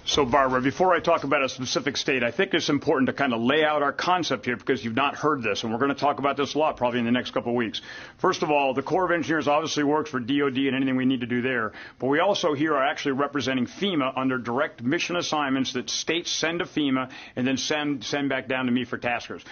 So, Barbara, before I talk about a specific state, I think it's important to kind of lay out our concept here because you've not heard this, and we're going to talk about this a lot probably in the next couple of weeks. First of all, the Corps of Engineers obviously works for DOD and anything we need to do there, but we also here are actually representing FEMA under direct mission assignments that states send to FEMA and then send back down to me for taskers.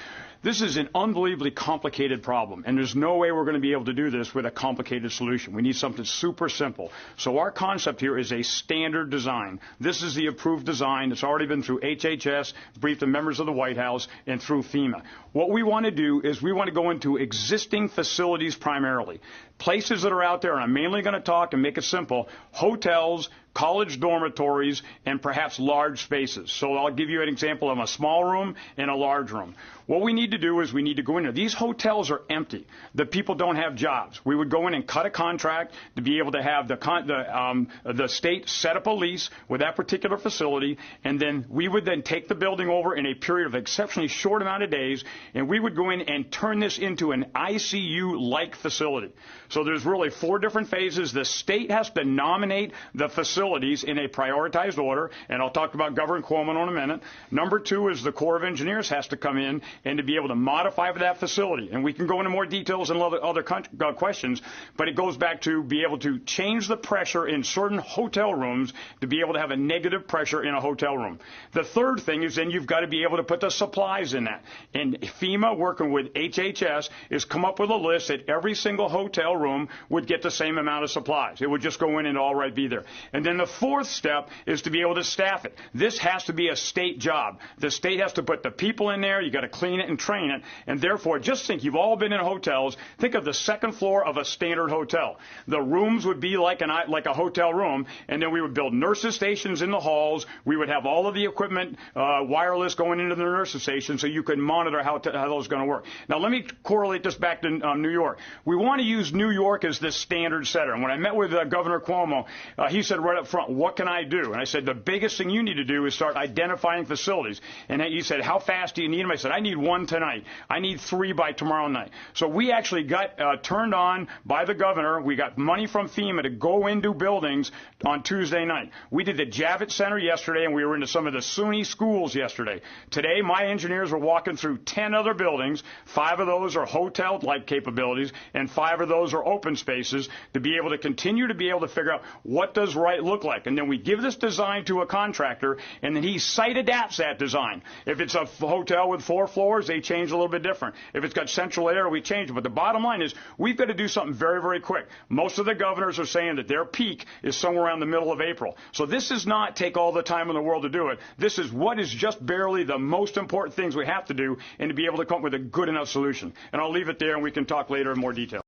This is an unbelievably complicated problem, and there's no way we're going to be able to do this with a complicated solution. We need something super simple. So our concept here is a standard design. This is the approved design that's already been through HHS, briefed the members of the White House, and through FEMA. What we want to do is we want to go into existing facilities primarily. Places that are out there, and I'm mainly going to talk and make it simple, hotels, college dormitories, and perhaps large spaces. So I'll give you an example of a small room and a large room. What we need to do is we need to go in there. These hotels are empty. The people don't have jobs. We would go in and cut a contract to be able to have the state set up a lease with that particular facility, and then we would then take the building over in a period of exceptionally short amount of days, and we would go in and turn this into an ICU-like facility. So there's really 4 different phases. The state has to nominate the facilities in a prioritized order, and I'll talk about Governor Cuomo in a minute. Number 2 is the Corps of Engineers has to come in and to be able to modify that facility. And we can go into more details and other questions, but it goes back to be able to change the pressure in certain hotel rooms to be able to have a negative pressure in a hotel room. The third thing is then you've got to be able to put the supplies in that. And FEMA, working with HHS, is come up with a list that every single hotel room would get the same amount of supplies. It would just go in and all right be there. And then the 4th step is to be able to staff it. This has to be a state job. The state has to put the people in there. You got to clean it and train it. And therefore, just think, you've all been in hotels. Think of the 2nd floor of a standard hotel. The rooms would be like a hotel room, and then we would build nurses stations in the halls. We would have all of the equipment wireless going into the nurses station so you could monitor how those are going to work. Now, let me correlate this back to New York. We want to use New York as the standard setter. And when I met with Governor Cuomo, he said right up front, what can I do? And I said, the biggest thing you need to do is start identifying facilities. And he said, how fast do you need them? I said, I need 1 tonight. I need 3 by tomorrow night. So we actually got turned on by the governor. We got money from FEMA to go into buildings on Tuesday night. We did the Javits Center yesterday, and we were into some of the SUNY schools yesterday. Today, my engineers were walking through 10 other buildings. 5 of those are hotel-like capabilities, and 5 of those are open spaces to be able to continue to be able to figure out what does right look like. And then we give this design to a contractor, and then he site adapts that design. If it's a hotel with 4 floors, they change a little bit different. If it's got central air, we change it. But the bottom line is we've got to do something very, very quick. Most of the governors are saying that their peak is somewhere around the middle of April. So this does not take all the time in the world to do it. This is what is just barely the most important things we have to do and to be able to come up with a good enough solution. And I'll leave it there, and we can talk later in more detail.